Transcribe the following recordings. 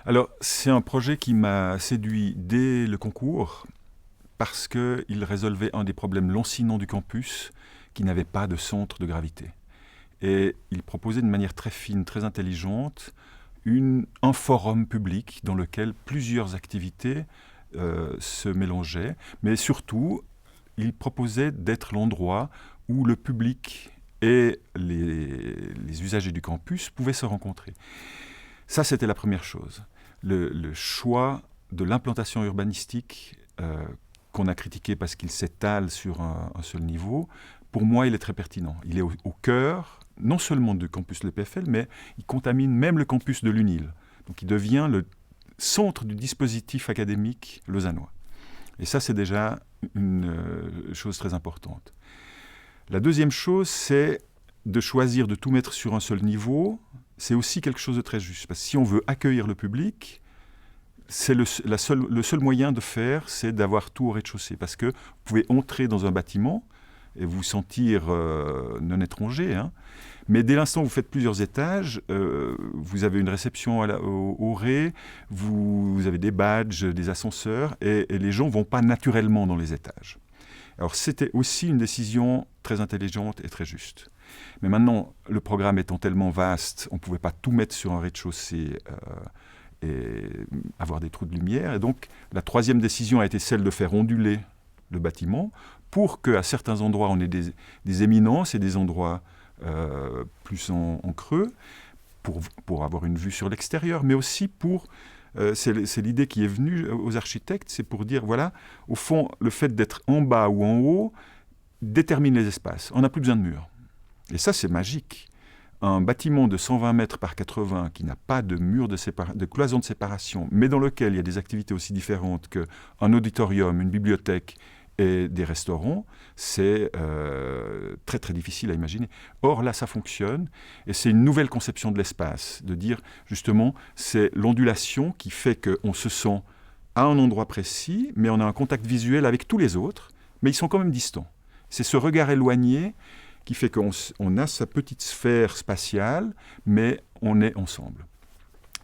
Alors, c'est un projet qui m'a séduit dès le concours parce qu'il résolvait un des problèmes lancinants du campus qui n'avait pas de centre de gravité. Et il proposait de manière très fine, très intelligente, un forum public dans lequel plusieurs activités se mélangeaient, mais surtout, il proposait d'être l'endroit où le public et les usagers du campus pouvaient se rencontrer. Ça, c'était la première chose. Le choix de l'implantation urbanistique qu'on a critiqué parce qu'il s'étale sur un seul niveau, pour moi, il est très pertinent. Il est au cœur, non seulement du campus de l'EPFL, mais il contamine même le campus de l'UNIL. Donc il devient le centre du dispositif académique lausannois. Et ça, c'est déjà une chose très importante. La deuxième chose, c'est de choisir de tout mettre sur un seul niveau. C'est aussi quelque chose de très juste. Parce que si on veut accueillir le public, c'est le seul moyen de faire, c'est d'avoir tout au rez-de-chaussée. Parce que vous pouvez entrer dans un bâtiment et vous sentir non étranger, hein. Mais dès l'instant où vous faites plusieurs étages, vous avez une réception au rez, vous avez des badges, des ascenseurs, et les gens ne vont pas naturellement dans les étages. Alors c'était aussi une décision très intelligente et très juste. Mais maintenant, le programme étant tellement vaste, on ne pouvait pas tout mettre sur un rez-de-chaussée et avoir des trous de lumière. Et donc, la troisième décision a été celle de faire onduler le bâtiment pour qu'à certains endroits, on ait des éminences et des endroits plus en creux pour avoir une vue sur l'extérieur, mais aussi pour... c'est l'idée qui est venue aux architectes, c'est pour dire, voilà, au fond, le fait d'être en bas ou en haut détermine les espaces. On n'a plus besoin de murs. Et ça, c'est magique. Un bâtiment de 120 mètres par 80 qui n'a pas de mur de cloison de séparation, mais dans lequel il y a des activités aussi différentes qu'un auditorium, une bibliothèque et des restaurants, c'est très très difficile à imaginer. Or là, ça fonctionne, et c'est une nouvelle conception de l'espace, de dire justement, c'est l'ondulation qui fait qu'on se sent à un endroit précis, mais on a un contact visuel avec tous les autres, mais ils sont quand même distants. C'est ce regard éloigné qui fait qu'on a sa petite sphère spatiale, mais on est ensemble.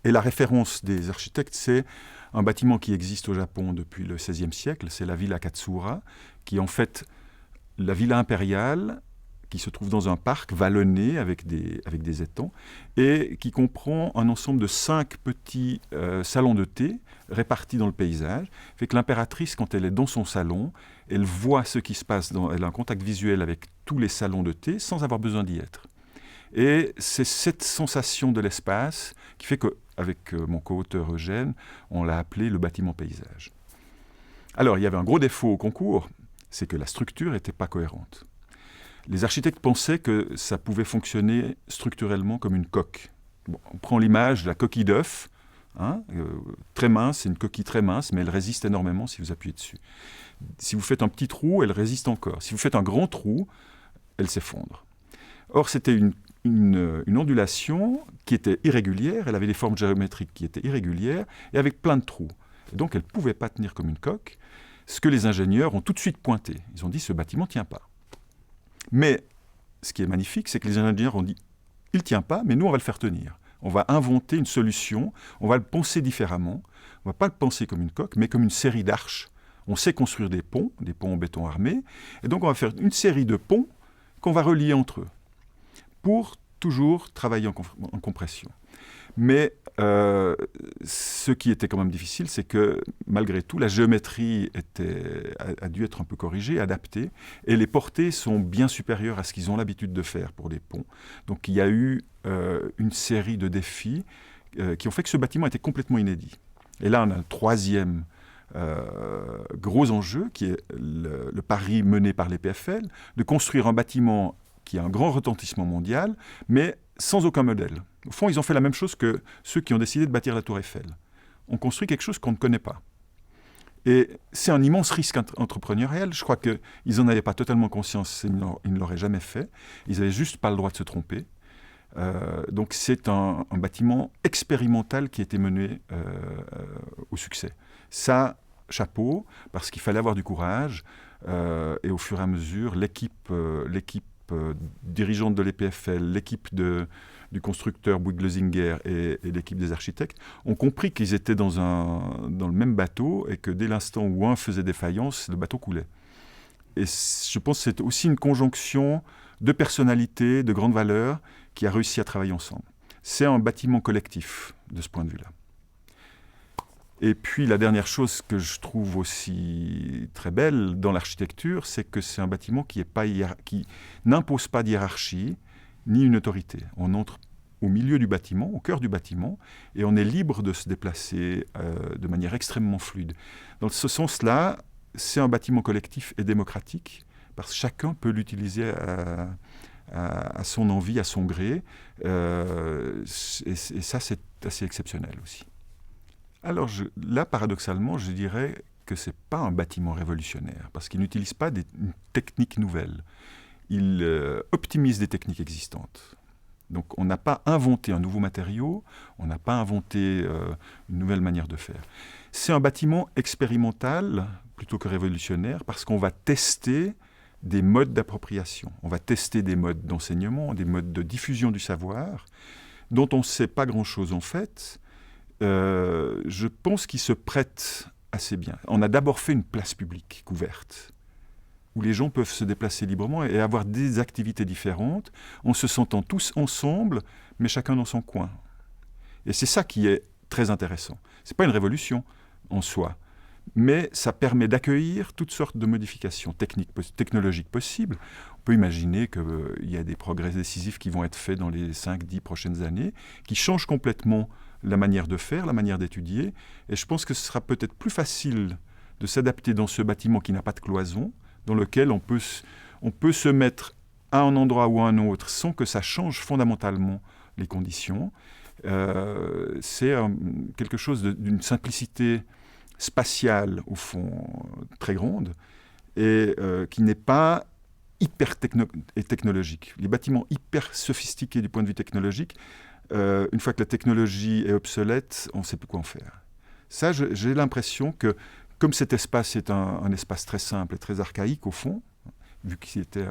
Et la référence des architectes, c'est un bâtiment qui existe au Japon depuis le XVIe siècle, c'est la Villa Katsura, qui est en fait la villa impériale qui se trouve dans un parc vallonné avec des étangs et qui comprend un ensemble de 5 petits salons de thé répartis dans le paysage. Fait que l'impératrice, quand elle est dans son salon, elle voit ce qui se passe, elle a un contact visuel avec tous les salons de thé sans avoir besoin d'y être. Et c'est cette sensation de l'espace qui fait qu'avec mon co-auteur Eugène, on l'a appelé le bâtiment paysage. Alors, il y avait un gros défaut au concours, c'est que la structure n'était pas cohérente. Les architectes pensaient que ça pouvait fonctionner structurellement comme une coque. Bon, on prend l'image de la coquille d'œuf, hein, très mince, c'est une coquille très mince, mais elle résiste énormément si vous appuyez dessus. Si vous faites un petit trou, elle résiste encore. Si vous faites un grand trou, elle s'effondre. Or, c'était une ondulation qui était irrégulière, elle avait des formes géométriques qui étaient irrégulières, et avec plein de trous. Et donc, elle ne pouvait pas tenir comme une coque, ce que les ingénieurs ont tout de suite pointé. Ils ont dit, ce bâtiment ne tient pas. Mais ce qui est magnifique, c'est que les ingénieurs ont dit, il ne tient pas, mais nous, on va le faire tenir. On va inventer une solution, on va le penser différemment. On ne va pas le penser comme une coque, mais comme une série d'arches. On sait construire des ponts en béton armé, et donc on va faire une série de ponts qu'on va relier entre eux, pour toujours travailler en compression. Mais ce qui était quand même difficile, c'est que malgré tout, la géométrie a dû être un peu corrigée, adaptée, et les portées sont bien supérieures à ce qu'ils ont l'habitude de faire pour les ponts. Donc il y a eu une série de défis qui ont fait que ce bâtiment était complètement inédit. Et là, on a le troisième gros enjeu, qui est le pari mené par l'EPFL, de construire un bâtiment qui a un grand retentissement mondial, mais sans aucun modèle. Au fond, ils ont fait la même chose que ceux qui ont décidé de bâtir la Tour Eiffel. On construit quelque chose qu'on ne connaît pas. Et c'est un immense risque entrepreneurial. Je crois qu'ils n'en avaient pas totalement conscience, ils ne l'auraient jamais fait. Ils n'avaient juste pas le droit de se tromper. Donc c'est un bâtiment expérimental qui a été mené au succès. Ça, chapeau, parce qu'il fallait avoir du courage. Et au fur et à mesure, l'équipe dirigeante de l'EPFL, l'équipe de du constructeur Bouygues Lezinger et l'équipe des architectes, ont compris qu'ils étaient dans le même bateau et que dès l'instant où un faisait défaillance, le bateau coulait. Et je pense que c'est aussi une conjonction de personnalités, de grandes valeurs, qui a réussi à travailler ensemble. C'est un bâtiment collectif, de ce point de vue-là. Et puis la dernière chose que je trouve aussi très belle dans l'architecture, c'est que c'est un bâtiment qui n'impose pas de hiérarchie ni une autorité. On entre au milieu du bâtiment, au cœur du bâtiment, et on est libre de se déplacer de manière extrêmement fluide. Dans ce sens-là, c'est un bâtiment collectif et démocratique, parce que chacun peut l'utiliser à son envie, à son gré, et ça c'est assez exceptionnel aussi. Alors là, paradoxalement, je dirais que ce n'est pas un bâtiment révolutionnaire, parce qu'il n'utilise pas une technique nouvelle. Il optimise des techniques existantes. Donc on n'a pas inventé un nouveau matériau, on n'a pas inventé une nouvelle manière de faire. C'est un bâtiment expérimental plutôt que révolutionnaire, parce qu'on va tester des modes d'appropriation. On va tester des modes d'enseignement, des modes de diffusion du savoir, dont on ne sait pas grand-chose en fait. Je pense qu'il se prête assez bien. On a d'abord fait une place publique couverte, où les gens peuvent se déplacer librement et avoir des activités différentes, en se sentant tous ensemble, mais chacun dans son coin. Et c'est ça qui est très intéressant. Ce n'est pas une révolution en soi, mais ça permet d'accueillir toutes sortes de modifications technologiques possibles. On peut imaginer qu'il y a des progrès décisifs qui vont être faits dans les 5-10 prochaines années, qui changent complètement la manière de faire, la manière d'étudier. Et je pense que ce sera peut-être plus facile de s'adapter dans ce bâtiment qui n'a pas de cloison, dans lequel on peut se mettre à un endroit ou à un autre sans que ça change fondamentalement les conditions. C'est quelque chose d'une simplicité spatiale, au fond, très grande, et qui n'est pas hyper technologique. Les bâtiments hyper sophistiqués du point de vue technologique, une fois que la technologie est obsolète, on ne sait plus quoi en faire. Ça, j'ai l'impression que, comme cet espace est un espace très simple et très archaïque au fond, vu qu'il était,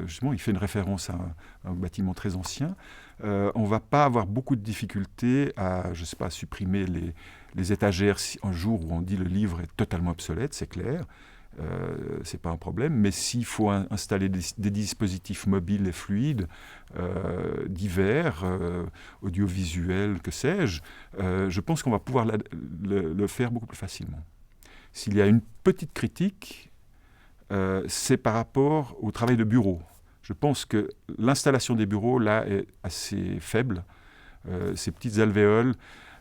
justement, il fait une référence à un bâtiment très ancien, on ne va pas avoir beaucoup de difficultés à, je sais pas, supprimer les étagères un jour où on dit le livre est totalement obsolète, c'est clair. C'est pas un problème, mais s'il faut installer des dispositifs mobiles et fluides, divers, audiovisuels, que sais-je, je pense qu'on va pouvoir le faire beaucoup plus facilement. S'il y a une petite critique, c'est par rapport au travail de bureau. Je pense que l'installation des bureaux, là, est assez faible. Ces petites alvéoles,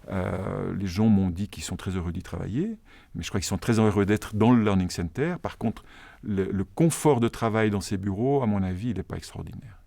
les gens m'ont dit qu'ils sont très heureux d'y travailler, mais je crois qu'ils sont très heureux d'être dans le Learning Center. Par contre, le confort de travail dans ces bureaux, à mon avis, il n'est pas extraordinaire.